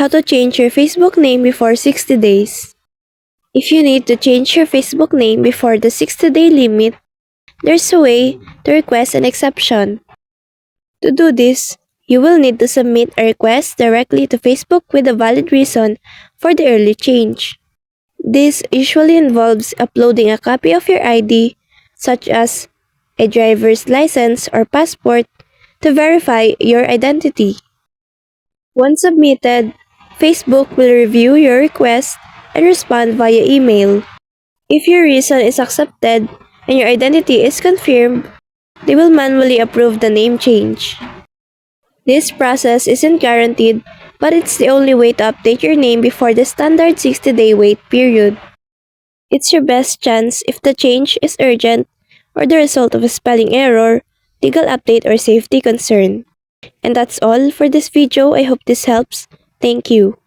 How to change your Facebook name before 60 days. If you need to change your Facebook name before the 60-day limit, there's a way to request an exception. To do this, you will need to submit a request directly to Facebook with a valid reason for the early change. This usually involves uploading a copy of your ID, such as a driver's license or passport, to verify your identity. Once submitted, Facebook will review your request and respond via email. If your reason is accepted and your identity is confirmed, they will manually approve the name change. This process isn't guaranteed, but it's the only way to update your name before the standard 60-day wait period. It's your best chance if the change is urgent or the result of a spelling error, legal update, or safety concern. And that's all for this video. I hope this helps. Thank you.